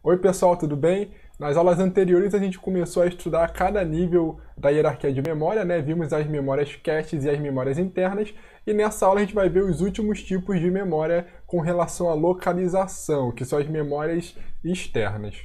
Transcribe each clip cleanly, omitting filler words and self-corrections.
Oi pessoal, tudo bem? Nas aulas anteriores a gente começou a estudar cada nível da hierarquia de memória, né? Vimos as memórias caches e as memórias internas, e nessa aula a gente vai ver os últimos tipos de memória com relação à localização, que são as memórias externas.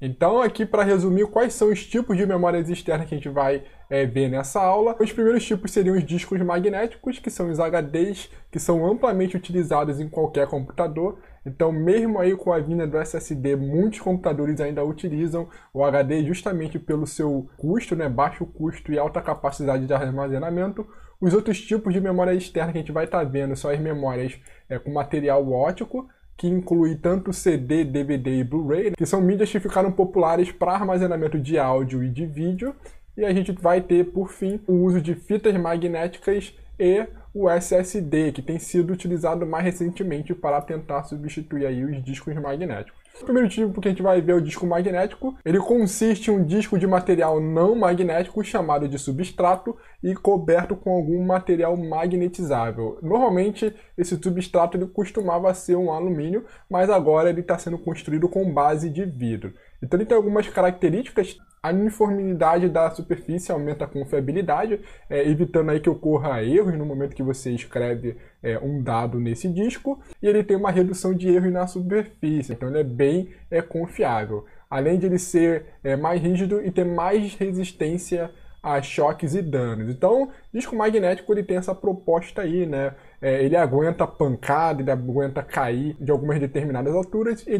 Então, aqui para resumir, quais são os tipos de memórias externas que a gente vai ver nessa aula. Os primeiros tipos seriam os discos magnéticos, que são os HDs, que são amplamente utilizados em qualquer computador. Então, mesmo aí com a vinda do SSD, muitos computadores ainda utilizam o HD justamente pelo seu custo, né, baixo custo e alta capacidade de armazenamento. Os outros tipos de memória externa que a gente vai estar vendo são as memórias com material óptico, que inclui tanto CD, DVD e Blu-ray, que são mídias que ficaram populares para armazenamento de áudio e de vídeo. E a gente vai ter, por fim, o uso de fitas magnéticas e o SSD, que tem sido utilizado mais recentemente para tentar substituir aí os discos magnéticos. O primeiro tipo que a gente vai ver é o disco magnético. Ele consiste em um disco de material não magnético chamado de substrato e coberto com algum material magnetizável. Normalmente esse substrato ele costumava ser um alumínio, mas agora ele está sendo construído com base de vidro. Então ele tem algumas características. A uniformidade da superfície aumenta a confiabilidade, evitando aí que ocorra erros no momento que você escreve um dado nesse disco. E ele tem uma redução de erros na superfície, então ele é bem confiável. Além de ele ser mais rígido e ter mais resistência a choques e danos. Então, o disco magnético ele tem essa proposta aí, né? Ele aguenta pancada, ele aguenta cair de algumas determinadas alturas e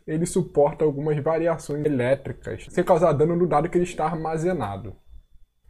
ele suporta algumas variações elétricas, sem causar dano no dado que ele está armazenado.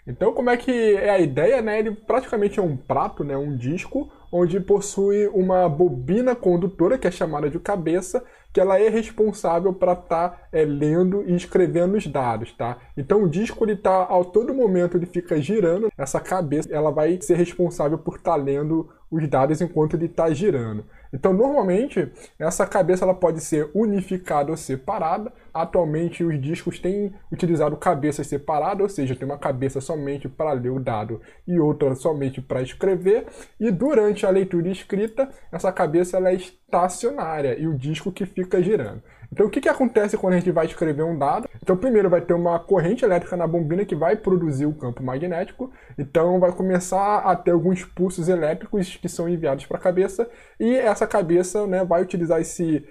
Então, como é que é a ideia, né? Ele praticamente é um prato, né? Um disco, onde possui uma bobina condutora, que é chamada de cabeça, que ela é responsável para estar lendo e escrevendo os dados, tá? Então o disco, ele tá, a todo momento ele fica girando, essa cabeça ela vai ser responsável por estar lendo os dados enquanto ele está girando. Então, normalmente, essa cabeça ela pode ser unificada ou separada. Atualmente, os discos têm utilizado cabeças separadas, ou seja, tem uma cabeça somente para ler o dado e outra somente para escrever. E durante a leitura e escrita, essa cabeça ela é estacionária e o disco que fica girando. Então, o que acontece quando a gente vai escrever um dado? Então, primeiro vai ter uma corrente elétrica na bobina que vai produzir o campo magnético. Então, vai começar a ter alguns pulsos elétricos que são enviados para a cabeça. E essa cabeça, né, vai utilizar esse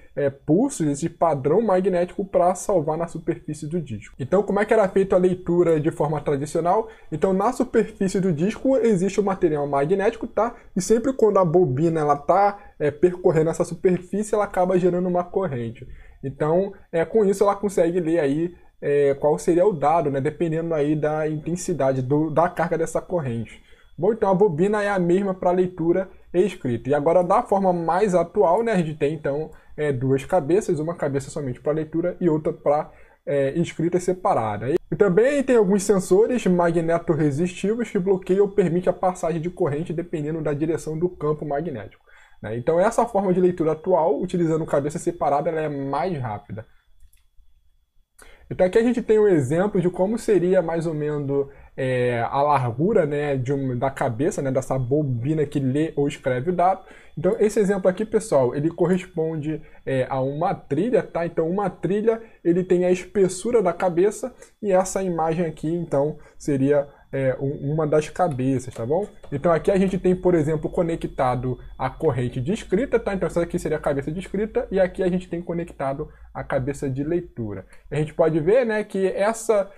pulso, esse padrão magnético para salvar na superfície do disco. Então, como é que era feita a leitura de forma tradicional? Então, na superfície do disco existe o material magnético, tá? E sempre quando a bobina ela está percorrendo essa superfície, ela acaba gerando uma corrente. Então, com isso ela consegue ler aí qual seria o dado, né, dependendo aí da intensidade da carga dessa corrente. Bom, então a bobina é a mesma para leitura e escrita. E agora, da forma mais atual, né, a gente tem então duas cabeças, uma cabeça somente para leitura e outra para escrita separada. E também tem alguns sensores magnetorresistivos que bloqueiam ou permitem a passagem de corrente dependendo da direção do campo magnético. Então essa forma de leitura atual, utilizando cabeça separada, ela é mais rápida. Então aqui a gente tem um exemplo de como seria mais ou menos a largura, né, da cabeça, né, dessa bobina que lê ou escreve o dado. Então esse exemplo aqui, pessoal, ele corresponde a uma trilha, tá? Então uma trilha ele tem a espessura da cabeça e essa imagem aqui, então, seria uma das cabeças, tá bom? Então aqui a gente tem, por exemplo, conectado a corrente de escrita, tá? Então essa aqui seria a cabeça de escrita e aqui a gente tem conectado a cabeça de leitura. A gente pode ver, né, que essa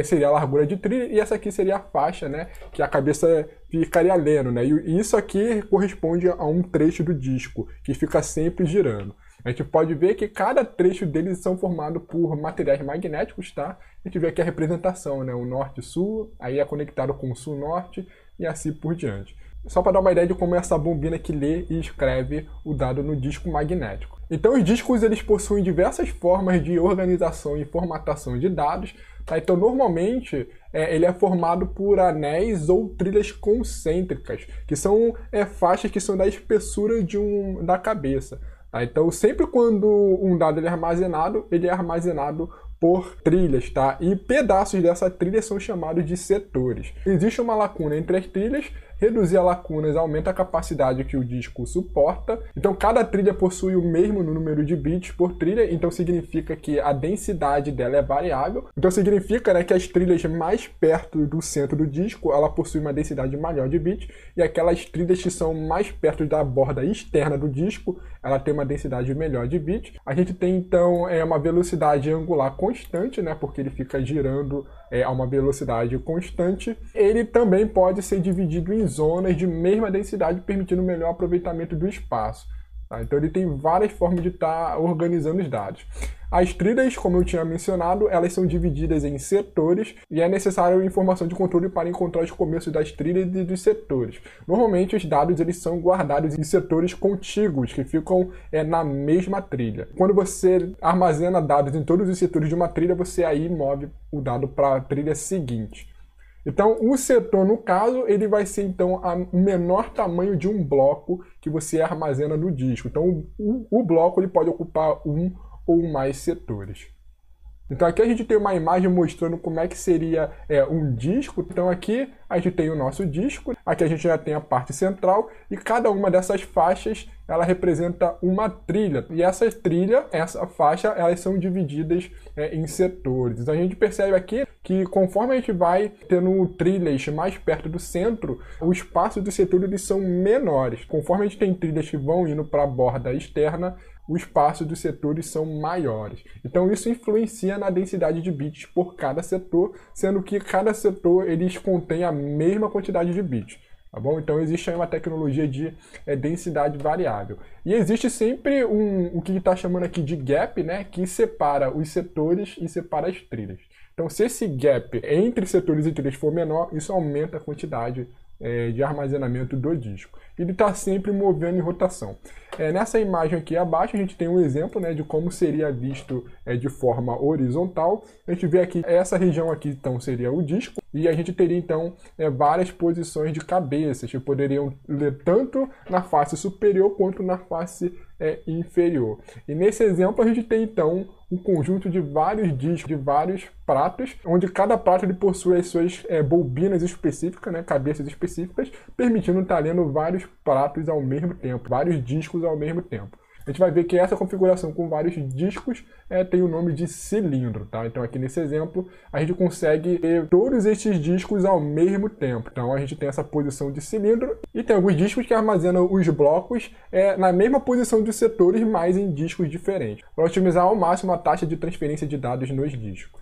seria a largura de trilha e essa aqui seria a faixa, né, que a cabeça ficaria lendo, né? E isso aqui corresponde a um trecho do disco que fica sempre girando. A gente pode ver que cada trecho deles são formados por materiais magnéticos, tá? A gente vê aqui a representação, né? O norte-sul, aí é conectado com o sul-norte e assim por diante. Só para dar uma ideia de como é essa bobina que lê e escreve o dado no disco magnético. Então os discos eles possuem diversas formas de organização e formatação de dados, tá? Então normalmente ele é formado por anéis ou trilhas concêntricas, que são faixas que são da espessura da cabeça. Então, sempre quando um dado ele é armazenado por trilhas, tá? E pedaços dessa trilha são chamados de setores. Existe uma lacuna entre as trilhas, reduzir as lacunas aumenta a capacidade que o disco suporta. Então cada trilha possui o mesmo número de bits por trilha, então significa que a densidade dela é variável. Então significa, né, que as trilhas mais perto do centro do disco, ela possui uma densidade maior de bits, e aquelas trilhas que são mais perto da borda externa do disco, ela tem uma densidade melhor de bits. A gente tem então uma velocidade angular constante, né, porque ele fica girando a uma velocidade constante. Ele também pode ser dividido em zonas de mesma densidade, permitindo um melhor aproveitamento do espaço. Tá? Então ele tem várias formas de estar organizando os dados. As trilhas, como eu tinha mencionado, elas são divididas em setores e é necessário informação de controle para encontrar os começos das trilhas e dos setores. Normalmente os dados eles são guardados em setores contíguos, que ficam na mesma trilha. Quando você armazena dados em todos os setores de uma trilha, você aí move o dado para a trilha seguinte. Então, o setor, no caso, ele vai ser então o menor tamanho de um bloco que você armazena no disco. Então, o bloco ele pode ocupar um ou mais setores. Então aqui a gente tem uma imagem mostrando como é que seria um disco. Então aqui a gente tem o nosso disco, aqui a gente já tem a parte central e cada uma dessas faixas ela representa uma trilha. E essa trilha, essa faixa, elas são divididas em setores. Então a gente percebe aqui que conforme a gente vai tendo trilhas mais perto do centro, o espaço dos setores eles são menores. Conforme a gente tem trilhas que vão indo para a borda externa, o espaço dos setores são maiores. Então isso influencia na densidade de bits por cada setor, sendo que cada setor eles contém a mesma quantidade de bits. Tá bom? Então existe aí uma tecnologia de densidade variável. E existe sempre o que está chamando aqui de gap, né, que separa os setores e separa as trilhas. Então se esse gap entre setores e trilhas for menor, isso aumenta a quantidade de armazenamento do disco. Ele está sempre movendo em rotação. Nessa imagem aqui abaixo a gente tem um exemplo, né, de como seria visto de forma horizontal. A gente vê aqui, essa região aqui então seria o disco, e a gente teria então várias posições de cabeças que poderiam ler tanto na face superior quanto na face inferior. E nesse exemplo a gente tem então um conjunto de vários discos, de vários pratos, onde cada prato ele possui as suas bobinas específicas, né, cabeças específicas, permitindo estar lendo vários pratos ao mesmo tempo, vários discos ao mesmo tempo. A gente vai ver que essa configuração com vários discos tem o nome de cilindro, tá? Então aqui nesse exemplo a gente consegue ter todos esses discos ao mesmo tempo. Então a gente tem essa posição de cilindro e tem alguns discos que armazenam os blocos na mesma posição dos setores, mas em discos diferentes, para otimizar ao máximo a taxa de transferência de dados nos discos.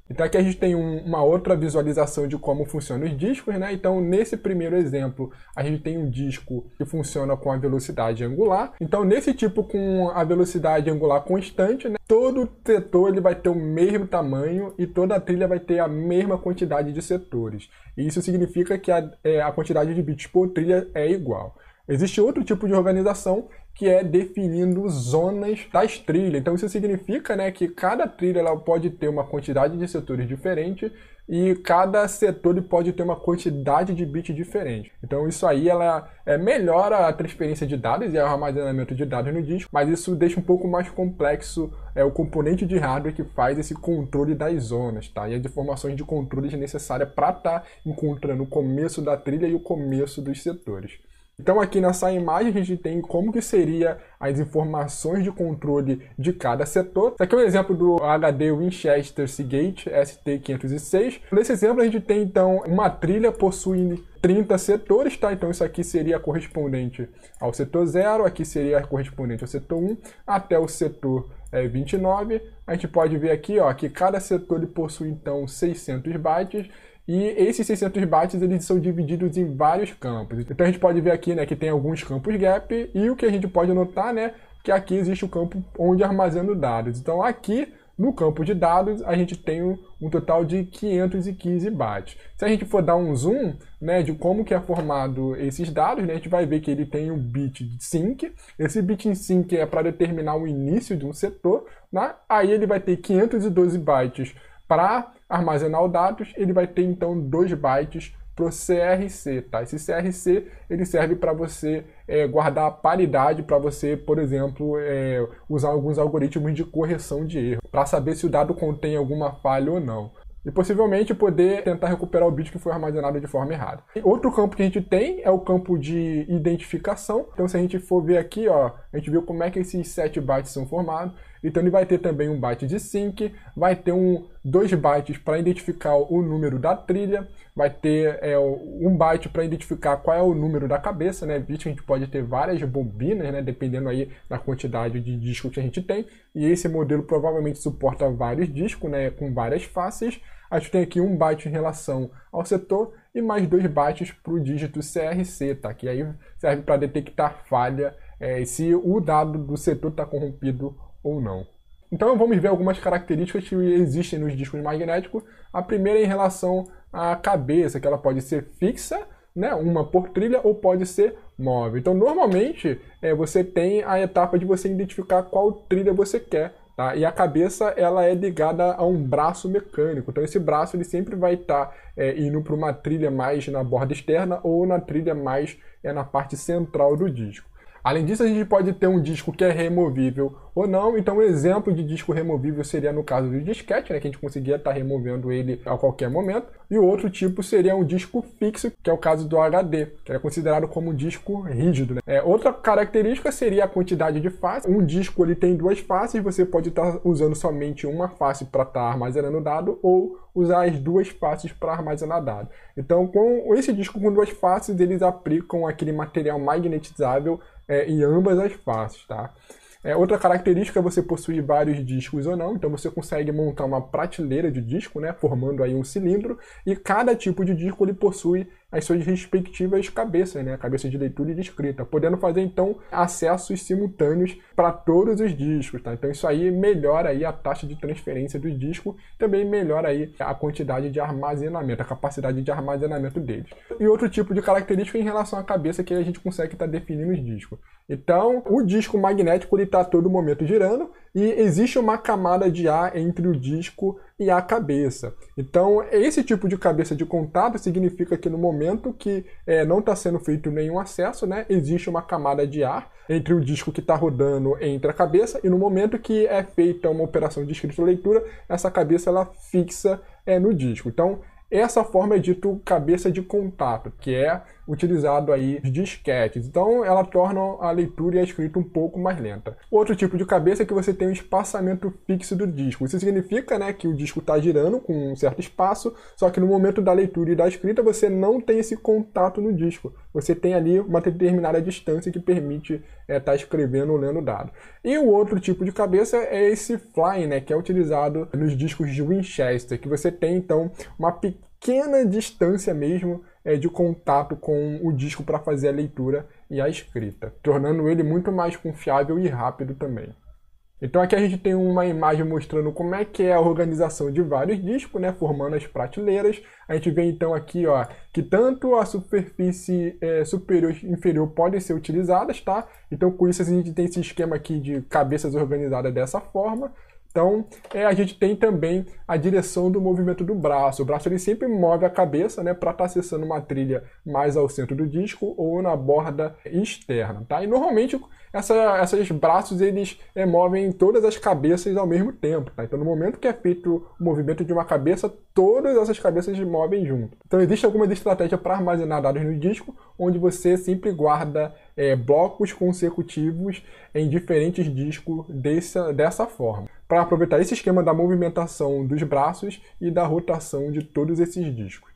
Então aqui a gente tem uma outra visualização de como funcionam os discos, né? Então nesse primeiro exemplo a gente tem um disco que funciona com a velocidade angular. Então nesse tipo com a velocidade angular constante, né, todo setor ele vai ter o mesmo tamanho e toda a trilha vai ter a mesma quantidade de setores. E isso significa que a quantidade de bits por trilha é igual. Existe outro tipo de organização que é definindo zonas das trilhas. Então isso significa, né, que cada trilha ela pode ter uma quantidade de setores diferente e cada setor pode ter uma quantidade de bits diferente. Então isso aí ela melhora a transferência de dados e o armazenamento de dados no disco, mas isso deixa um pouco mais complexo o componente de hardware que faz esse controle das zonas, tá? E as informações de controle necessárias para estar encontrando o começo da trilha e o começo dos setores. Então aqui nessa imagem a gente tem como que seria as informações de controle de cada setor. Esse aqui é um exemplo do HD Winchester Seagate ST506. Nesse exemplo a gente tem então uma trilha possuindo 30 setores, tá? Então isso aqui seria correspondente ao setor 0, aqui seria correspondente ao setor 1, até o setor 29. A gente pode ver aqui, ó, que cada setor ele possui então 600 bytes. E esses 600 bytes eles são divididos em vários campos. Então a gente pode ver aqui, né, que tem alguns campos gap e o que a gente pode notar, né, que aqui existe o campo onde armazena dados. Então aqui no campo de dados a gente tem um total de 515 bytes. Se a gente for dar um zoom, né, de como que é formado esses dados, né, a gente vai ver que ele tem um bit de sync. Esse bit em sync é para determinar o início de um setor, né? Aí ele vai ter 512 bytes para armazenar os dados, ele vai ter então 2 bytes para o CRC, tá? Esse CRC ele serve para você guardar a paridade, para você, por exemplo, usar alguns algoritmos de correção de erro, para saber se o dado contém alguma falha ou não. e possivelmente poder tentar recuperar o bit que foi armazenado de forma errada. E outro campo que a gente tem é o campo de identificação. Então, se a gente for ver aqui, ó, a gente viu como é que esses 7 bytes são formados. Então, ele vai ter também um byte de sync, vai ter 2 bytes para identificar o número da trilha, vai ter 1 byte para identificar qual é o número da cabeça, né? Visto que a gente pode ter várias bobinas, né? Dependendo aí da quantidade de discos que a gente tem. E esse modelo provavelmente suporta vários discos, né? Com várias faces. A gente tem aqui 1 byte em relação ao setor e mais 2 bytes para o dígito CRC, tá? Que aí serve para detectar falha se o dado do setor está corrompido ou não. Então vamos ver algumas características que existem nos discos magnéticos. A primeira é em relação à cabeça, que ela pode ser fixa, né, uma por trilha, ou pode ser móvel. Então normalmente você tem a etapa de você identificar qual trilha você quer. Tá? E a cabeça ela é ligada a um braço mecânico. Então esse braço ele sempre vai estar indo para uma trilha mais na borda externa ou na trilha mais na parte central do disco. Além disso, a gente pode ter um disco que é removível ou não. Então, um exemplo de disco removível seria no caso do disquete, né, que a gente conseguia estar removendo ele a qualquer momento. E o outro tipo seria um disco fixo, que é o caso do HD, que é considerado como um disco rígido. Né? Outra característica seria a quantidade de faces. Um disco ele tem 2 faces, você pode estar usando somente uma face para estar armazenando dado ou usar as 2 faces para armazenar dado. Então, com esse disco com 2 faces, eles aplicam aquele material magnetizável em ambas as faces, tá? Outra característica é você possuir vários discos ou não, então você consegue montar uma prateleira de disco, né, formando aí um cilindro, e cada tipo de disco ele possui as suas respectivas cabeças, né, a cabeça de leitura e de escrita, podendo fazer então acessos simultâneos para todos os discos, tá? Então isso aí melhora aí a taxa de transferência do disco, também melhora aí a quantidade de armazenamento, a capacidade de armazenamento deles. E outro tipo de característica em relação à cabeça que a gente consegue estar definindo os discos. Então, o disco magnético ele está a todo momento girando e existe uma camada de ar entre o disco e a cabeça. Então, esse tipo de cabeça de contato significa que no momento que não está sendo feito nenhum acesso, né, existe uma camada de ar entre o disco que está rodando entre a cabeça e no momento que é feita uma operação de escrita ou leitura, essa cabeça ela fixa no disco. Então, essa forma é dito cabeça de contato, que é utilizado aí os disquetes. Então ela torna a leitura e a escrita um pouco mais lenta. Outro tipo de cabeça é que você tem um espaçamento fixo do disco. Isso significa, né, que o disco está girando com um certo espaço, só que no momento da leitura e da escrita você não tem esse contato no disco. Você tem ali uma determinada distância que permite estar escrevendo ou lendo dado. E o outro tipo de cabeça é esse flying, né, que é utilizado nos discos de Winchester, que você tem então uma pequena distância mesmo de contato com o disco para fazer a leitura e a escrita, tornando ele muito mais confiável e rápido também. Então aqui a gente tem uma imagem mostrando como é que é a organização de vários discos, né, formando as prateleiras. A gente vê então aqui, ó, que tanto a superfície superior e inferior podem ser utilizadas, tá? Então com isso a gente tem esse esquema aqui de cabeças organizadas dessa forma. Então, a gente tem também a direção do movimento do braço. O braço ele sempre move a cabeça, né, para estar acessando uma trilha mais ao centro do disco ou na borda externa, tá? E normalmente esses braços eles movem todas as cabeças ao mesmo tempo, tá? Então no momento que é feito o movimento de uma cabeça, todas essas cabeças movem junto. Então existe alguma estratégia para armazenar dados no disco, onde você sempre guarda blocos consecutivos em diferentes discos dessa forma, para aproveitar esse esquema da movimentação dos braços e da rotação de todos esses discos.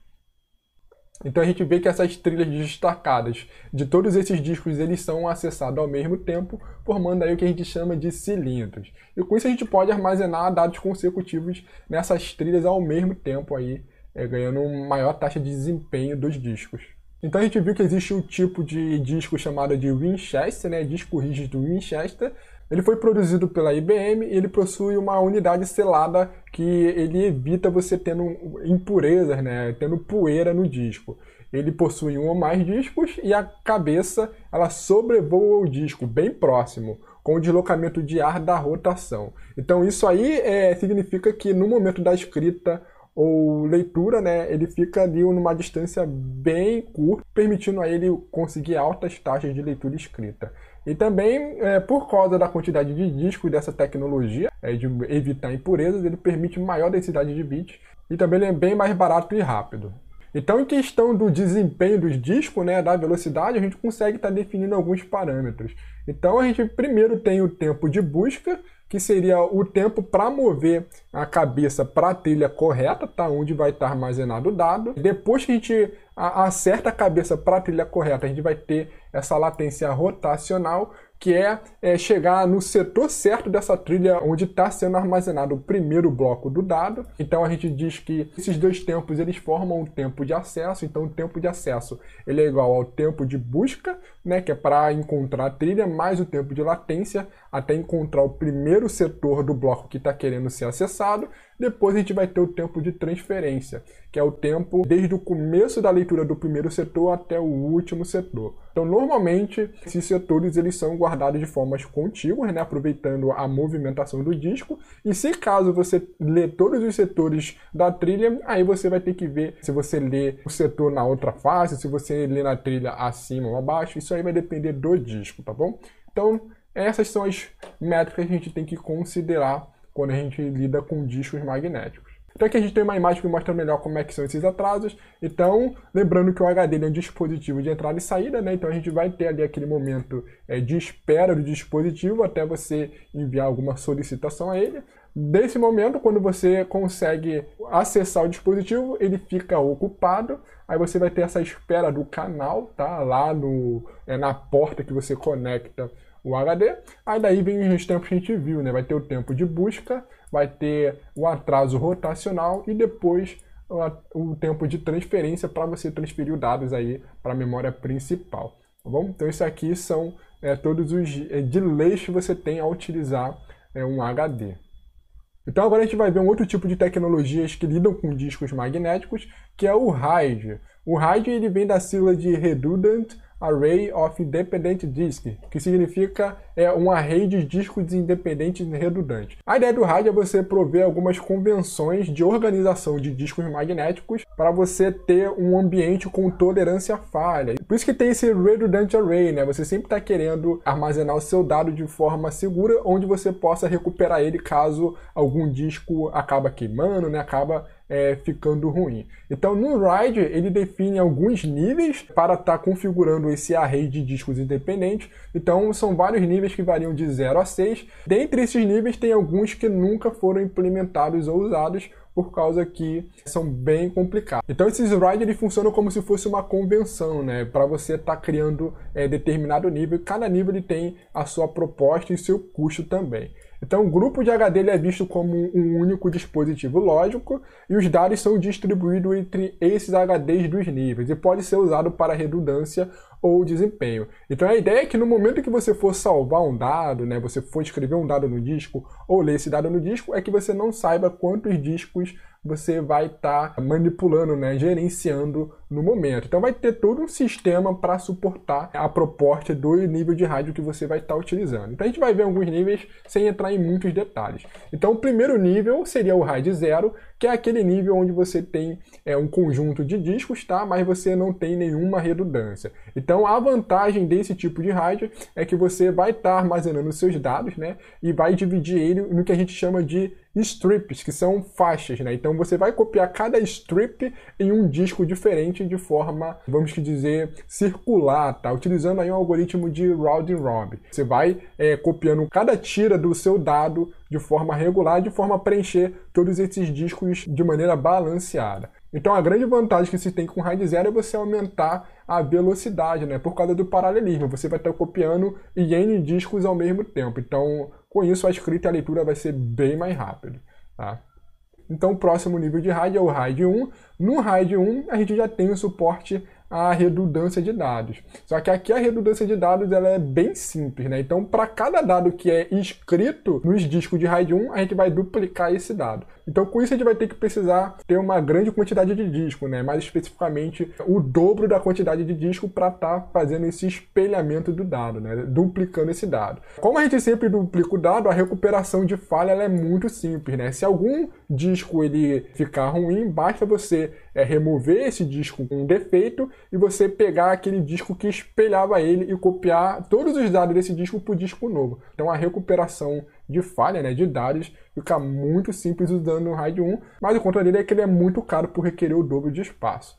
Então a gente vê que essas trilhas destacadas de todos esses discos eles são acessados ao mesmo tempo, formando aí o que a gente chama de cilindros. E com isso a gente pode armazenar dados consecutivos nessas trilhas ao mesmo tempo, aí, ganhando uma maior taxa de desempenho dos discos. Então a gente viu que existe um tipo de disco chamado de Winchester, né, disco rígido Winchester. Ele foi produzido pela IBM e ele possui uma unidade selada que ele evita você tendo impurezas, né, tendo poeira no disco. Ele possui um ou mais discos e a cabeça ela sobrevoa o disco bem próximo, com o deslocamento de ar da rotação. Então isso aí significa que no momento da escrita ou leitura, né, ele fica ali numa distância bem curta, permitindo a ele conseguir altas taxas de leitura e escrita. E também, por causa da quantidade de disco e dessa tecnologia, de evitar impurezas, ele permite maior densidade de bits e também ele é bem mais barato e rápido. Então, em questão do desempenho dos discos, né, da velocidade, a gente consegue estar definindo alguns parâmetros. Então, a gente primeiro tem o tempo de busca, que seria o tempo para mover a cabeça para a trilha correta, tá? Onde vai estar armazenado o dado. Depois que a gente acerta a cabeça para a trilha correta, a gente vai ter essa latência rotacional, que é chegar no setor certo dessa trilha onde está sendo armazenado o primeiro bloco do dado. Então a gente diz que esses dois tempos eles formam o tempo de acesso. Então o tempo de acesso ele é igual ao tempo de busca, né, que é para encontrar a trilha, mais o tempo de latência até encontrar o primeiro setor do bloco que está querendo ser acessado. Depois a gente vai ter o tempo de transferência, que é o tempo desde o começo da leitura do primeiro setor até o último setor. Então, normalmente, esses setores eles são guardados de formas contíguas, né, aproveitando a movimentação do disco. E se caso você lê todos os setores da trilha, aí você vai ter que ver se você lê o setor na outra face, se você lê na trilha acima ou abaixo. Isso aí vai depender do disco, tá bom? Então, essas são as métricas que a gente tem que considerar quando a gente lida com discos magnéticos. Então aqui a gente tem uma imagem que mostra melhor como é que são esses atrasos. Então, lembrando que o HD é um dispositivo de entrada e saída, né? Então a gente vai ter ali aquele momento de espera do dispositivo até você enviar alguma solicitação a ele. Desse momento, quando você consegue acessar o dispositivo, ele fica ocupado. Aí você vai ter essa espera do canal, tá? Lá na porta que você conecta o HD. Aí daí vem os tempos que a gente viu, né? Vai ter o tempo de busca, vai ter o atraso rotacional e depois o tempo de transferência para você transferir os dados aí para a memória principal, tá bom? Então isso aqui são todos os delays que você tem ao utilizar um HD. Então agora a gente vai ver um outro tipo de tecnologias que lidam com discos magnéticos, que é o RAID. O RAID ele vem da sigla de Redundant Array of Independent Disk, que significa um array de discos independentes redundantes. A ideia do RAID é você prover algumas convenções de organização de discos magnéticos para você ter um ambiente com tolerância à falha. Por isso que tem esse Redundant Array, né? Você sempre está querendo armazenar o seu dado de forma segura, onde você possa recuperar ele caso algum disco acaba queimando, né? Acaba ficando ruim. Então no RAID ele define alguns níveis para estar configurando esse array de discos independentes. Então são vários níveis que variam de 0 a 6. Dentre esses níveis tem alguns que nunca foram implementados ou usados por causa que são bem complicados. Então esses RAID eles funcionam como se fosse uma convenção, né? Para você estar criando determinado nível. Cada nível ele tem a sua proposta e seu custo também. Então, o grupo de HD ele é visto como um único dispositivo lógico e os dados são distribuídos entre esses HDs dos níveis e pode ser usado para redundância ou desempenho. Então, a ideia é que no momento que você for salvar um dado, né, você for escrever um dado no disco ou ler esse dado no disco, é que você não saiba quantos discos você vai estar manipulando, né, gerenciando no momento. Então vai ter todo um sistema para suportar a proposta do nível de rádio que você vai estar utilizando. Então a gente vai ver alguns níveis sem entrar em muitos detalhes. Então o primeiro nível seria o RAID 0, que é aquele nível onde você tem um conjunto de discos, tá? Mas você não tem nenhuma redundância. Então a vantagem desse tipo de rádio é que você vai estar armazenando seus dados, né, e vai dividir ele no que a gente chama de strips, que são faixas, né? Então você vai copiar cada strip em um disco diferente de forma, vamos dizer, circular, tá? Utilizando aí um algoritmo de round and robin. Você vai copiando cada tira do seu dado de forma regular, de forma a preencher todos esses discos de maneira balanceada. Então a grande vantagem que se tem com o RAID 0 é você aumentar a velocidade, né? Por causa do paralelismo. Você vai estar copiando em N discos ao mesmo tempo. Então, com isso, a escrita e a leitura vai ser bem mais rápido, tá? Então, o próximo nível de RAID é o RAID 1. No RAID 1, a gente já tem o suporte à redundância de dados. Só que aqui a redundância de dados ela é bem simples, né? Então, para cada dado que é escrito nos discos de RAID 1, a gente vai duplicar esse dado. Então, com isso, a gente vai ter que precisar ter uma grande quantidade de disco, né? Mais especificamente, o dobro da quantidade de disco para estar fazendo esse espelhamento do dado, né? Duplicando esse dado. Como a gente sempre duplica o dado, a recuperação de falha ela é muito simples, né? Se algum disco ele ficar ruim, basta você remover esse disco com um defeito e você pegar aquele disco que espelhava ele e copiar todos os dados desse disco para o disco novo. Então a recuperação de falha, né, de dados, fica muito simples usando o RAID 1, mas o contra dele é que ele é muito caro por requerer o dobro de espaço.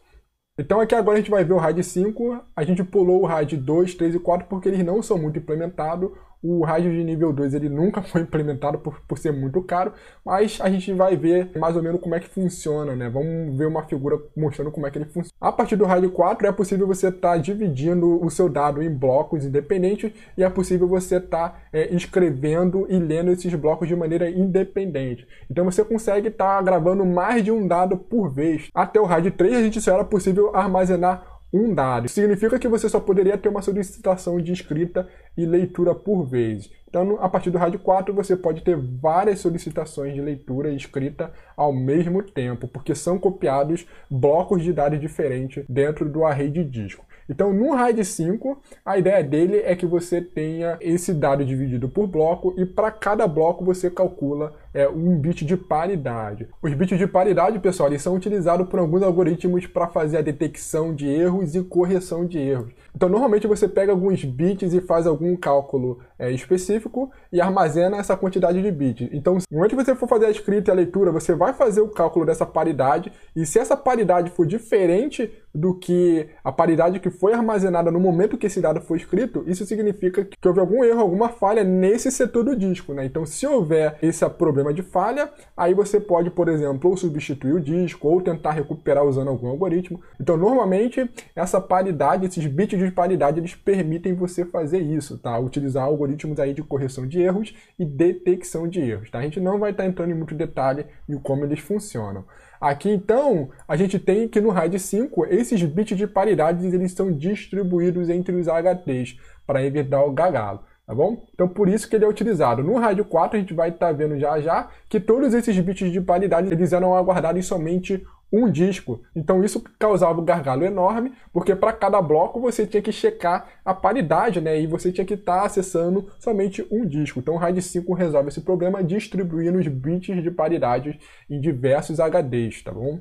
Então aqui agora a gente vai ver o RAID 5, a gente pulou o RAID 2, 3 e 4 porque eles não são muito implementados. O RAID de nível 2 ele nunca foi implementado por ser muito caro, mas a gente vai ver mais ou menos como é que funciona, né? Vamos ver uma figura mostrando como é que ele funciona. A partir do RAID 4 é possível você estar dividindo o seu dado em blocos independentes e é possível você estar escrevendo e lendo esses blocos de maneira independente. Então você consegue estar gravando mais de um dado por vez. Até o RAID 3 a gente só era possível armazenar um dado. Isso significa que você só poderia ter uma solicitação de escrita e leitura por vez. Então, a partir do RAID 4, você pode ter várias solicitações de leitura e escrita ao mesmo tempo, porque são copiados blocos de dados diferentes dentro do array de disco. Então, no RAID 5, a ideia dele é que você tenha esse dado dividido por bloco e para cada bloco você calcula um bit de paridade. Os bits de paridade, pessoal, eles são utilizados por alguns algoritmos para fazer a detecção de erros e correção de erros. Então, normalmente você pega alguns bits e faz algum cálculo específico e armazena essa quantidade de bits. Então, no momento que você for fazer a escrita e a leitura, você vai fazer o cálculo dessa paridade e se essa paridade for diferente do que a paridade que foi armazenada no momento que esse dado foi escrito, isso significa que houve algum erro, alguma falha nesse setor do disco, né? Então, se houver esse problema de falha, aí você pode, por exemplo, ou substituir o disco, ou tentar recuperar usando algum algoritmo. Então, normalmente, essa paridade, esses bits de paridade, eles permitem você fazer isso, tá? Utilizar algoritmos aí de correção de erros e detecção de erros, tá? A gente não vai estar entrando em muito detalhe em como eles funcionam. Aqui, então, a gente tem que no RAID 5, esses bits de paridade eles são distribuídos entre os HTs para evitar o gargalo, tá bom? Então, por isso que ele é utilizado. No RAID 4, a gente vai estar vendo já que todos esses bits de paridade eles eram aguardados em somente um disco. Então isso causava um gargalo enorme, porque para cada bloco você tinha que checar a paridade, né? E você tinha que estar acessando somente um disco. Então o RAID 5 resolve esse problema distribuindo os bits de paridade em diversos HDs, tá bom?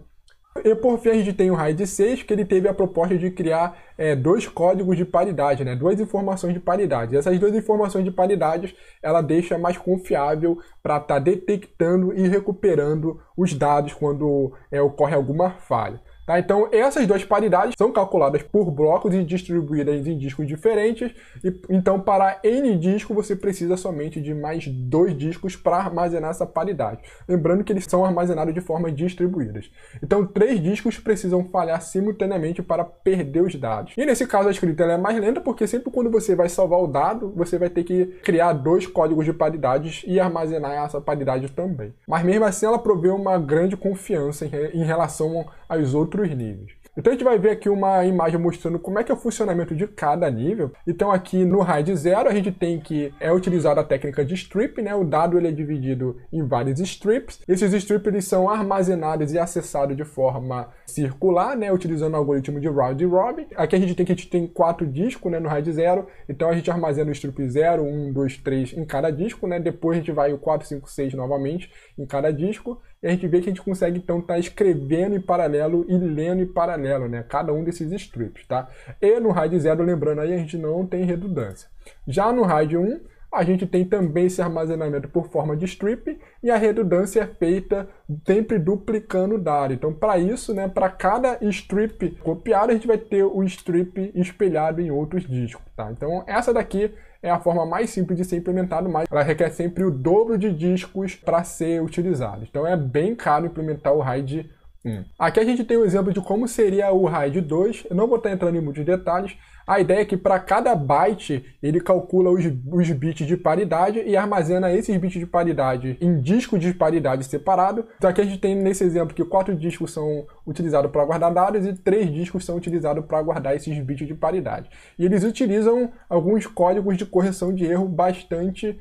E por fim a gente tem o RAID 6, que ele teve a proposta de criar dois códigos de paridade, né? Duas informações de paridade. Essas duas informações de paridade ela deixa mais confiável para estar detectando e recuperando os dados quando ocorre alguma falha. Tá? Então essas duas paridades são calculadas por blocos e distribuídas em discos diferentes. E, então para N disco você precisa somente de mais 2 discos para armazenar essa paridade. Lembrando que eles são armazenados de forma distribuídas. Então 3 discos precisam falhar simultaneamente para perder os dados. E nesse caso a escrita ela é mais lenta porque sempre quando você vai salvar o dado, você vai ter que criar 2 códigos de paridades e armazenar essa paridade também. Mas mesmo assim ela provê uma grande confiança em relação aos outros níveis. Então a gente vai ver aqui uma imagem mostrando como é que é o funcionamento de cada nível. Então aqui no RAID 0 a gente tem que utilizada a técnica de strip, né? O dado ele é dividido em vários strips. Esses strips eles são armazenados e acessados de forma circular, né? Utilizando o algoritmo de round robin. Aqui a gente tem 4 discos, né? No RAID 0. Então a gente armazena o strip 0, 1, 2, 3 em cada disco, né? Depois a gente vai o 4, 5, 6 novamente em cada disco. E a gente vê que a gente consegue então estar escrevendo em paralelo e lendo em paralelo, né? Cada um desses strips, tá? E no RAID 0, lembrando aí, a gente não tem redundância. Já no RAID 1, a gente tem também esse armazenamento por forma de strip e a redundância é feita sempre duplicando o dado. Então, para isso, né, para cada strip copiado, a gente vai ter o strip espelhado em outros discos, tá? Então, essa daqui é a forma mais simples de ser implementado, mas ela requer sempre o dobro de discos para ser utilizado. Então, é bem caro implementar o RAID 1. Aqui a gente tem um exemplo de como seria o RAID 2. Eu não vou estar entrando em muitos detalhes. A ideia é que para cada byte ele calcula os bits de paridade e armazena esses bits de paridade em discos de paridade separado. Então aqui a gente tem nesse exemplo que 4 discos são utilizados para guardar dados e 3 discos são utilizados para guardar esses bits de paridade. E eles utilizam alguns códigos de correção de erro bastante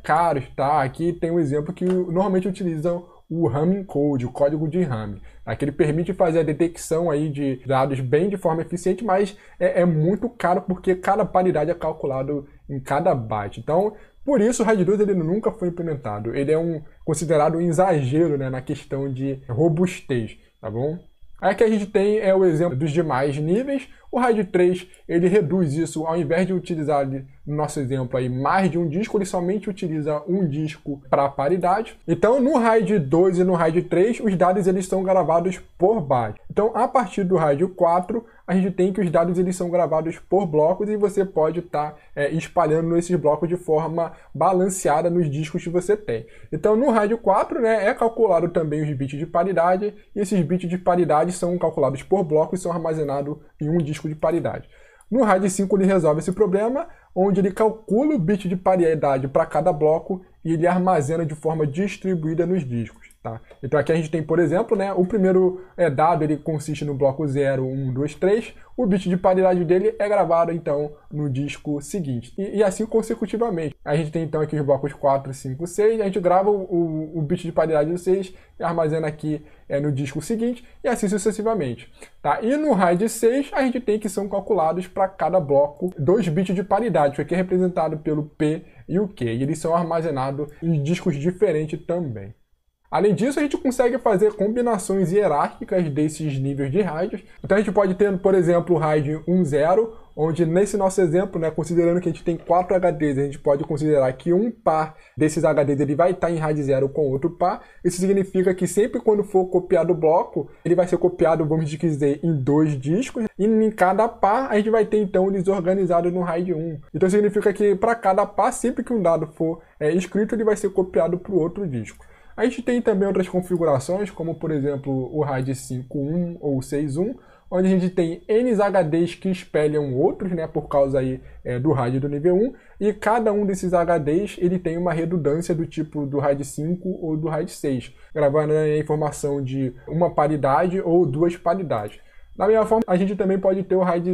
caros, tá? Aqui tem um exemplo que normalmente utilizam o Hamming Code, o código de Hamming, tá? Que ele permite fazer a detecção aí de dados bem de forma eficiente, mas é muito caro porque cada paridade é calculado em cada byte. Então, por isso o RAID 2 ele nunca foi implementado. Ele é considerado um exagero, né, na questão de robustez, tá bom? Aí aqui a gente tem o exemplo dos demais níveis. O RAID 3, ele reduz isso, ao invés de utilizar, no nosso exemplo aí, mais de um disco, ele somente utiliza um disco para paridade. Então, no RAID 2 e no RAID 3, os dados eles são gravados por byte. Então, a partir do RAID 4, a gente tem que os dados eles são gravados por blocos e você pode estar espalhando esses blocos de forma balanceada nos discos que você tem. Então, no RAID 4, né, é calculado também os bits de paridade, e esses bits de paridade são calculados por blocos e são armazenados em um disco de paridade. No RAID 5 ele resolve esse problema, onde ele calcula o bit de paridade para cada bloco e ele armazena de forma distribuída nos discos. Tá? Então aqui a gente tem, por exemplo, né, o primeiro dado ele consiste no bloco 0, 1, 2, 3, o bit de paridade dele é gravado então no disco seguinte, e assim consecutivamente. A gente tem então aqui os blocos 4, 5, 6, a gente grava o bit de paridade do 6 e armazena aqui no disco seguinte, e assim sucessivamente. Tá? E no RAID 6 a gente tem que são calculados para cada bloco 2 bits de paridade, que aqui é representado pelo P e o Q, e eles são armazenados em discos diferentes também. Além disso, a gente consegue fazer combinações hierárquicas desses níveis de RAIDs. Então a gente pode ter, por exemplo, o RAID 1.0, onde nesse nosso exemplo, né, considerando que a gente tem 4 HDs, a gente pode considerar que um par desses HDs ele vai estar em RAID 0 com outro par. Isso significa que sempre quando for copiado o bloco, ele vai ser copiado, vamos dizer, em 2 discos, e em cada par a gente vai ter então eles organizados no RAID 1. Então significa que para cada par, sempre que um dado for escrito, ele vai ser copiado para o outro disco. A gente tem também outras configurações, como por exemplo o RAID 5.1 ou 6.1, onde a gente tem N HDs que espelham outros, né, por causa aí, do RAID do nível 1, e cada um desses HDs ele tem uma redundância do tipo do RAID 5 ou do RAID 6, gravando a informação de uma paridade ou 2 paridades. Da mesma forma, a gente também pode ter o RAID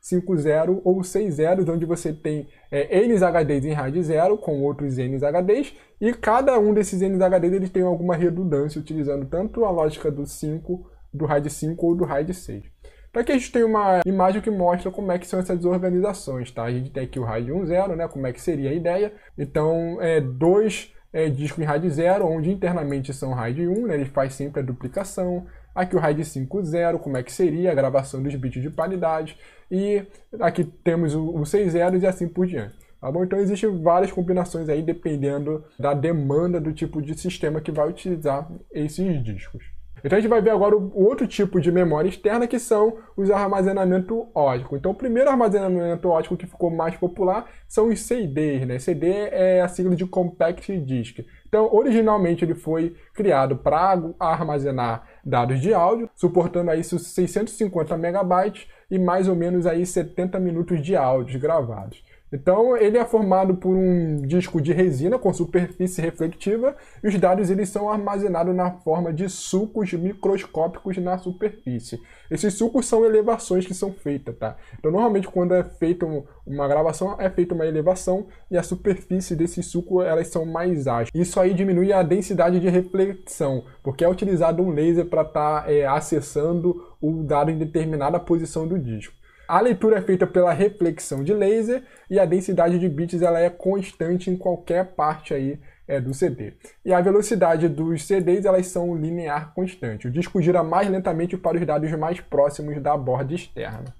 5.0 ou 6.0, onde você tem N HDs em RAID 0 com outros N HDs, e cada um desses N HDs ele tem alguma redundância, utilizando tanto a lógica do RAID 5 ou do RAID 6. Então aqui a gente tem uma imagem que mostra como é que são essas organizações. Tá? A gente tem aqui o RAID 1.0, né, como é que seria a ideia. Então, dois discos em RAID 0, onde internamente são RAID 1, né, ele faz sempre a duplicação. Aqui o RAID 5.0, como é que seria a gravação dos bits de paridade. E aqui temos o 6.0 e assim por diante. Tá bom? Então existem várias combinações aí, dependendo da demanda do tipo de sistema que vai utilizar esses discos. Então a gente vai ver agora o outro tipo de memória externa, que são os armazenamento ótico. Então o primeiro armazenamento ótico que ficou mais popular são os CDs, né? CD é a sigla de Compact Disc. Então originalmente ele foi criado para armazenar dados de áudio, suportando aí 650 megabytes e mais ou menos aí 70 minutos de áudios gravados. Então ele é formado por um disco de resina com superfície refletiva e os dados eles são armazenados na forma de sulcos microscópicos na superfície. Esses sulcos são elevações que são feitas, tá? Então normalmente quando é feita uma gravação, é feita uma elevação e a superfície desses sulcos elas são mais ágeis. Isso aí diminui a densidade de reflexão, porque é utilizado um laser para estar acessando o dado em determinada posição do disco. A leitura é feita pela reflexão de laser e a densidade de bits ela é constante em qualquer parte aí do CD. E a velocidade dos CDs elas são linear constante. O disco gira mais lentamente para os dados mais próximos da borda externa.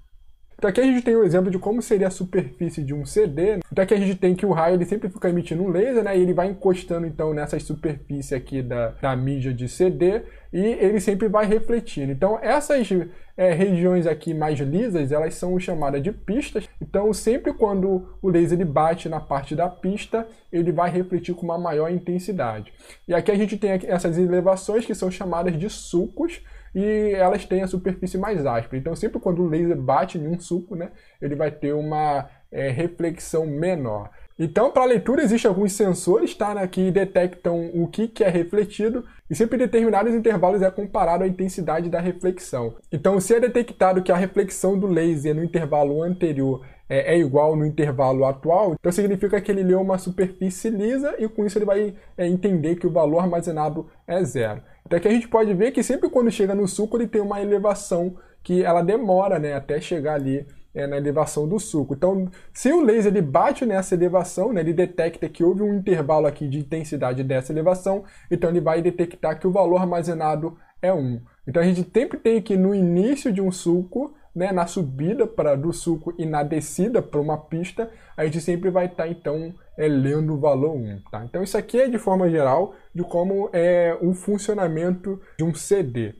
Então aqui a gente tem um exemplo de como seria a superfície de um CD. Então aqui a gente tem que o raio ele sempre fica emitindo um laser, né? E ele vai encostando então nessas superfícies aqui da mídia de CD e ele sempre vai refletindo. Então essas regiões aqui mais lisas, elas são chamadas de pistas. Então sempre quando o laser ele bate na parte da pista, ele vai refletir com uma maior intensidade. E aqui a gente tem essas elevações que são chamadas de sulcos, e elas têm a superfície mais áspera. Então sempre quando o laser bate em um sulco, né, ele vai ter uma reflexão menor. Então para a leitura existem alguns sensores, tá, né, que detectam o que é refletido e sempre em determinados intervalos é comparado à intensidade da reflexão. Então se é detectado que a reflexão do laser no intervalo anterior é igual no intervalo atual, então significa que ele leu uma superfície lisa e com isso ele vai entender que o valor armazenado é 0. Então aqui a gente pode ver que sempre quando chega no sulco ele tem uma elevação que ela demora, né, até chegar ali na elevação do sulco. Então se o laser ele bate nessa elevação, né, ele detecta que houve um intervalo aqui de intensidade dessa elevação, então ele vai detectar que o valor armazenado é 1. Então a gente sempre tem que, no início de um sulco, né, na subida do sulco e na descida para uma pista, a gente sempre vai estar, então, lendo o valor 1. Tá? Então isso aqui é, de forma geral, de como é o funcionamento de um CD.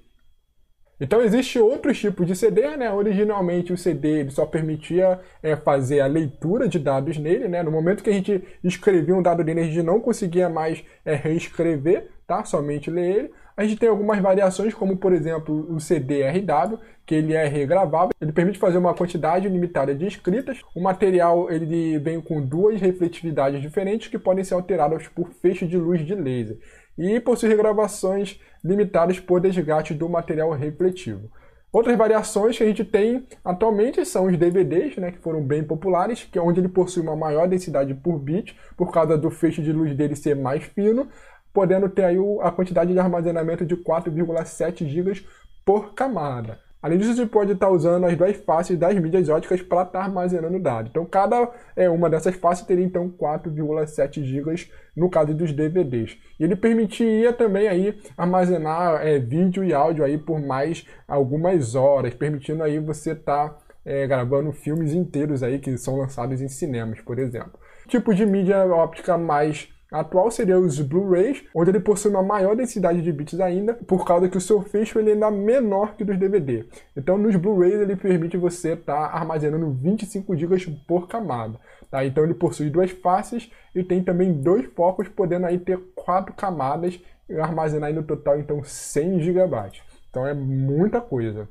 Então existe outros tipos de CD, né? Originalmente o CD ele só permitia fazer a leitura de dados nele, né? No momento que a gente escrevia um dado nele, a gente não conseguia mais reescrever, tá? Somente ler ele. A gente tem algumas variações, como por exemplo o CD-RW, que ele é regravável, ele permite fazer uma quantidade limitada de escritas. O material ele vem com duas refletividades diferentes que podem ser alteradas por feixe de luz de laser. E possui regravações limitadas por desgaste do material refletivo. Outras variações que a gente tem atualmente são os DVDs, né, que foram bem populares, que é onde ele possui uma maior densidade por bit, por causa do feixe de luz dele ser mais fino, podendo ter aí a quantidade de armazenamento de 4,7 GB por camada. Além disso, você pode estar usando as duas faces das mídias óticas para estar armazenando dados. Então, cada uma dessas faces teria, então, 4,7 GB no caso dos DVDs. E ele permitiria também aí armazenar vídeo e áudio aí por mais algumas horas, permitindo aí você estar gravando filmes inteiros aí que são lançados em cinemas, por exemplo. O tipo de mídia óptica mais atual seria os Blu-rays, onde ele possui uma maior densidade de bits ainda, por causa que o seu fecho ele é ainda menor que dos DVD. Então, nos Blu-rays ele permite você estar armazenando 25 GB por camada. Tá? Então, ele possui duas faces e tem também dois focos, podendo aí ter 4 camadas e armazenar aí no total, então, 100 GB. Então, é muita coisa.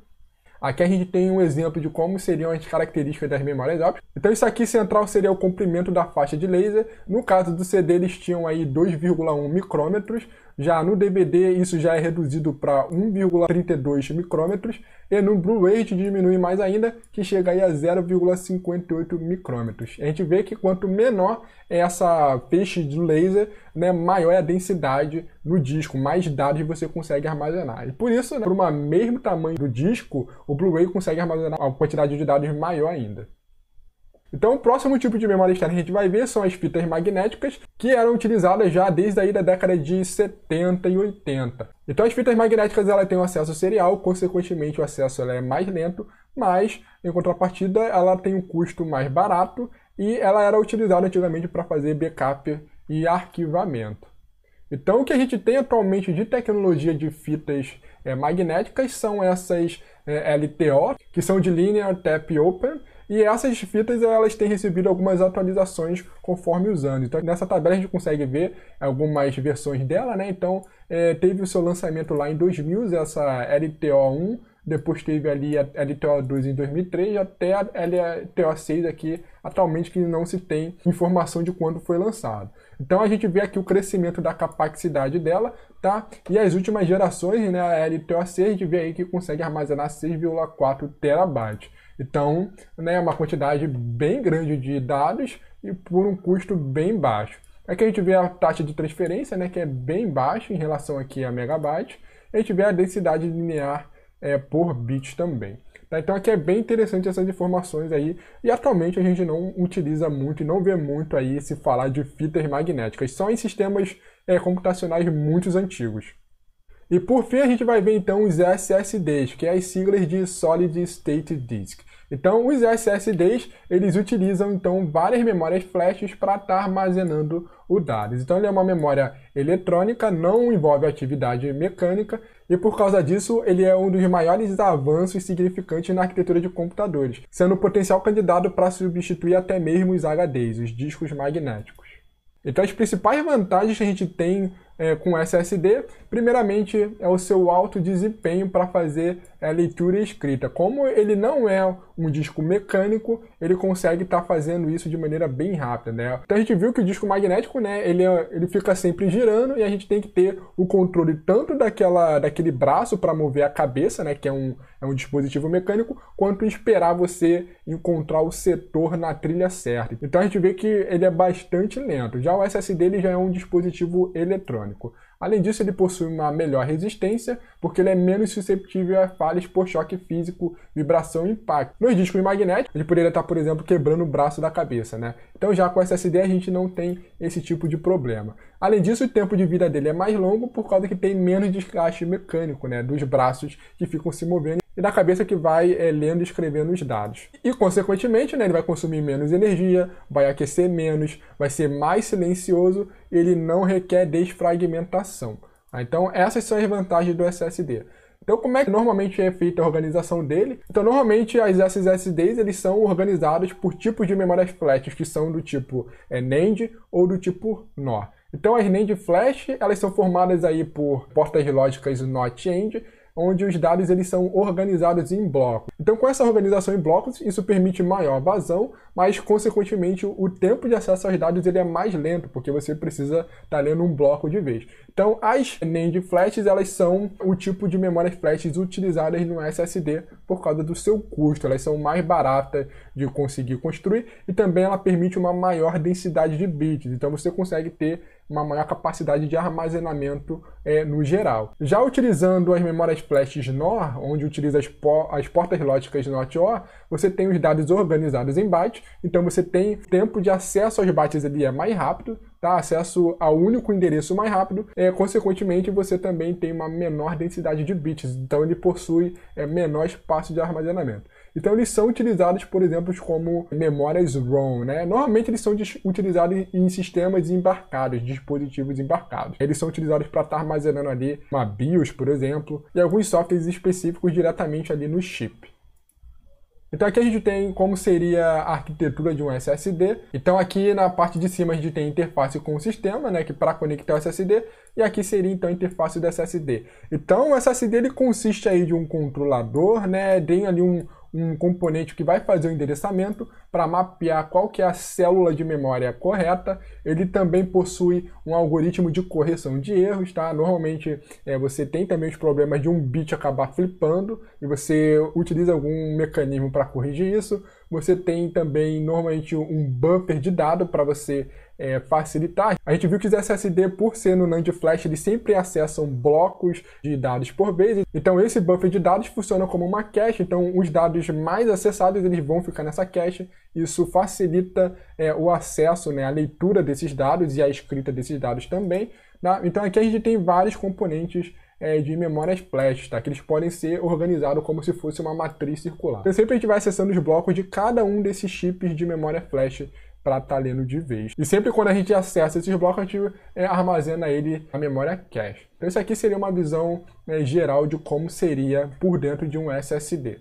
Aqui a gente tem um exemplo de como seriam as características das memórias ópticas. Então isso aqui central seria o comprimento da faixa de laser. No caso do CD eles tinham aí 2,1 micrômetros. Já no DVD isso já é reduzido para 1,32 micrômetros. E no Blu-ray diminui mais ainda, que chega aí a 0,58 micrômetros. A gente vê que quanto menor é essa feixe de laser, né, maior é a densidade no disco, mais dados você consegue armazenar. E por isso, né, por um mesmo tamanho do disco, o Blu-ray consegue armazenar uma quantidade de dados maior ainda. Então o próximo tipo de memória externa que a gente vai ver são as fitas magnéticas, que eram utilizadas já desde aí da década de 70 e 80. Então as fitas magnéticas ela têm um acesso serial, consequentemente o acesso ela é mais lento, mas em contrapartida ela tem um custo mais barato e ela era utilizada antigamente para fazer backup e arquivamento. Então o que a gente tem atualmente de tecnologia de fitas magnéticas são essas LTO, que são de Linear Tap Open, e essas fitas elas têm recebido algumas atualizações conforme os anos. Então nessa tabela a gente consegue ver algumas versões dela, né? Então teve o seu lançamento lá em 2000, essa LTO1, depois teve ali a LTO2 em 2003, até a LTO6 aqui atualmente, que não se tem informação de quando foi lançado. Então a gente vê aqui o crescimento da capacidade dela, tá? E as últimas gerações, né, a LTO6, a gente vê aí que consegue armazenar 6,4 TB. Então, né, uma quantidade bem grande de dados e por um custo bem baixo. Aqui a gente vê a taxa de transferência, né, que é bem baixa em relação aqui a megabytes. A gente vê a densidade linear por bit também. Tá? Então aqui é bem interessante essas informações aí. E atualmente a gente não utiliza muito e não vê muito aí se falar de fitas magnéticas. Só em sistemas computacionais muito antigos. E por fim a gente vai ver então os SSDs, que é as siglas de Solid State Disk. Então os SSDs, eles utilizam então várias memórias flash para estar armazenando os dados. Então ele é uma memória eletrônica, não envolve atividade mecânica, e por causa disso ele é um dos maiores avanços significantes na arquitetura de computadores, sendo um potencial candidato para substituir até mesmo os HDs, os discos magnéticos. Então as principais vantagens que a gente tem com SSD, primeiramente é o seu alto desempenho para fazer leitura e escrita. Como ele não é um disco mecânico, ele consegue estar fazendo isso de maneira bem rápida, né? Então a gente viu que o disco magnético, né, ele fica sempre girando e a gente tem que ter o controle tanto daquele braço para mover a cabeça, né, que é um dispositivo mecânico, quanto esperar você encontrar o setor na trilha certa. Então a gente vê que ele é bastante lento. Já o SSD ele já é um dispositivo eletrônico. eletrônico. Além disso, ele possui uma melhor resistência, porque ele é menos susceptível a falhas por choque físico, vibração e impacto. Nos discos magnéticos, ele poderia estar, por exemplo, quebrando o braço da cabeça, né? Então já com SSD a gente não tem esse tipo de problema. Além disso, o tempo de vida dele é mais longo por causa que tem menos desgaste mecânico, né? Dos braços que ficam se movendo e da cabeça que vai lendo e escrevendo os dados. E, consequentemente, né, ele vai consumir menos energia, vai aquecer menos, vai ser mais silencioso e ele não requer desfragmentação. Então, essas são as vantagens do SSD. Então, como é que normalmente é feita a organização dele? Então, normalmente, as SSDs eles são organizados por tipos de memórias flash, que são do tipo NAND ou do tipo NOR. Então, as NAND flash, elas são formadas aí por portas lógicas NOT-end, onde os dados eles são organizados em blocos. Então, com essa organização em blocos, isso permite maior vazão, mas, consequentemente, o tempo de acesso aos dados ele é mais lento, porque você precisa estar lendo um bloco de vez. Então, as NAND flashes, elas são o tipo de memórias flashes utilizadas no SSD por causa do seu custo. Elas são mais baratas de conseguir construir e também ela permite uma maior densidade de bits. Então, você consegue ter uma maior capacidade de armazenamento no geral. Já utilizando as memórias flashes NOR, onde utiliza as portas lógicas NOT-OR, você tem os dados organizados em bytes, então você tem tempo de acesso aos bytes ele é mais rápido, tá? Acesso ao único endereço mais rápido, consequentemente você também tem uma menor densidade de bits, então ele possui menor espaço de armazenamento. Então eles são utilizados, por exemplo, como memórias ROM, né? Normalmente eles são utilizados em sistemas embarcados, dispositivos embarcados. Eles são utilizados para estar armazenando ali uma BIOS, por exemplo, e alguns softwares específicos diretamente ali no chip. Então aqui a gente tem como seria a arquitetura de um SSD. Então aqui na parte de cima a gente tem a interface com o sistema, né, que para conectar o SSD, e aqui seria então a interface do SSD. Então o SSD ele consiste aí de um controlador, né, tem ali um componente que vai fazer o endereçamento para mapear qual que é a célula de memória correta. Ele também possui um algoritmo de correção de erros, tá? Normalmente você tem também os problemas de um bit acabar flipando e você utiliza algum mecanismo para corrigir isso. Você tem também normalmente um buffer de dado para você facilitar. A gente viu que os SSD, por ser no NAND flash, eles sempre acessam blocos de dados por vez. Então esse buffer de dados funciona como uma cache. Então os dados mais acessados eles vão ficar nessa cache. Isso facilita o acesso, né, a leitura desses dados e a escrita desses dados também. Tá? Então aqui a gente tem vários componentes de memórias flash, tá? Que eles podem ser organizados como se fosse uma matriz circular. Então sempre a gente vai acessando os blocos de cada um desses chips de memória flash para estar lendo de vez. E sempre quando a gente acessa esses blocos, a gente armazena ele na memória cache. Então isso aqui seria uma visão geral de como seria por dentro de um SSD.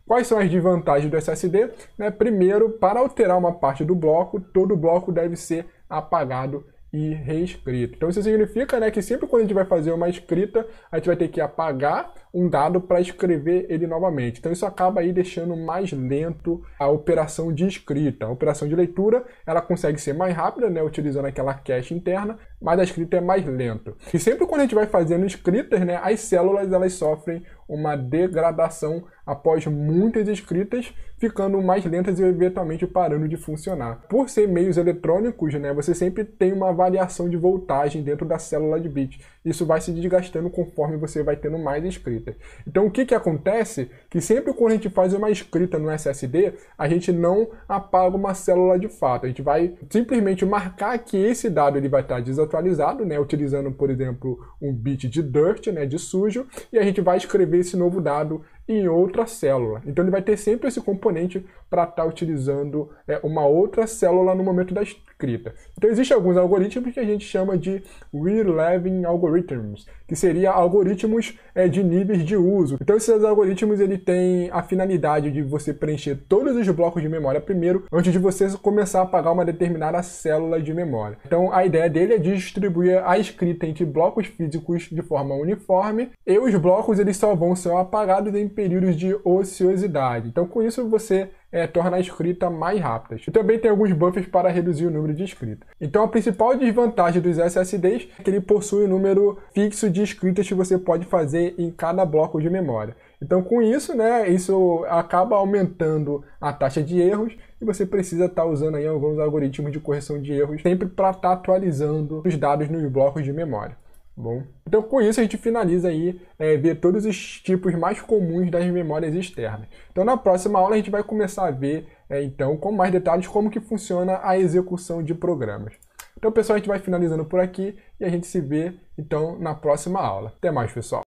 Quais são as desvantagens do SSD? Primeiro, para alterar uma parte do bloco, todo o bloco deve ser apagado e reescrito. Então isso significa, né, que sempre quando a gente vai fazer uma escrita, a gente vai ter que apagar um dado para escrever ele novamente. Então isso acaba aí deixando mais lento a operação de escrita. A operação de leitura, ela consegue ser mais rápida, né, utilizando aquela cache interna, mas a escrita é mais lenta. E sempre quando a gente vai fazendo escritas, né, as células elas sofrem uma degradação após muitas escritas, ficando mais lentas e eventualmente parando de funcionar. Por ser meios eletrônicos, né, você sempre tem uma variação de voltagem dentro da célula de bit. Isso vai se desgastando conforme você vai tendo mais escritas. Então o que acontece? Que sempre quando a gente faz uma escrita no SSD, a gente não apaga uma célula de fato. A gente vai simplesmente marcar que esse dado ele vai estar desatualizado, né, utilizando, por exemplo, um bit de dirt, né, de sujo, e a gente vai escrever esse novo dado em outra célula. Então ele vai ter sempre esse componente para estar utilizando uma outra célula no momento da escrita. Então existem alguns algoritmos que a gente chama de releving algorithms, que seria algoritmos de níveis de uso. Então esses algoritmos ele tem a finalidade de você preencher todos os blocos de memória primeiro, antes de você começar a apagar uma determinada célula de memória. Então a ideia dele é distribuir a escrita entre blocos físicos de forma uniforme, e os blocos eles só vão ser apagados em períodos de ociosidade. Então com isso você torna a escrita mais rápida. E também tem alguns buffers para reduzir o número de escrita. Então a principal desvantagem dos SSDs é que ele possui um número fixo de escritas que você pode fazer em cada bloco de memória. Então, com isso, né, isso acaba aumentando a taxa de erros e você precisa estar usando aí alguns algoritmos de correção de erros sempre para estar atualizando os dados nos blocos de memória. Bom, então com isso a gente finaliza aí ver todos os tipos mais comuns das memórias externas. Então na próxima aula a gente vai começar a ver então com mais detalhes como que funciona a execução de programas. Então pessoal, a gente vai finalizando por aqui e a gente se vê então na próxima aula. Até mais, pessoal!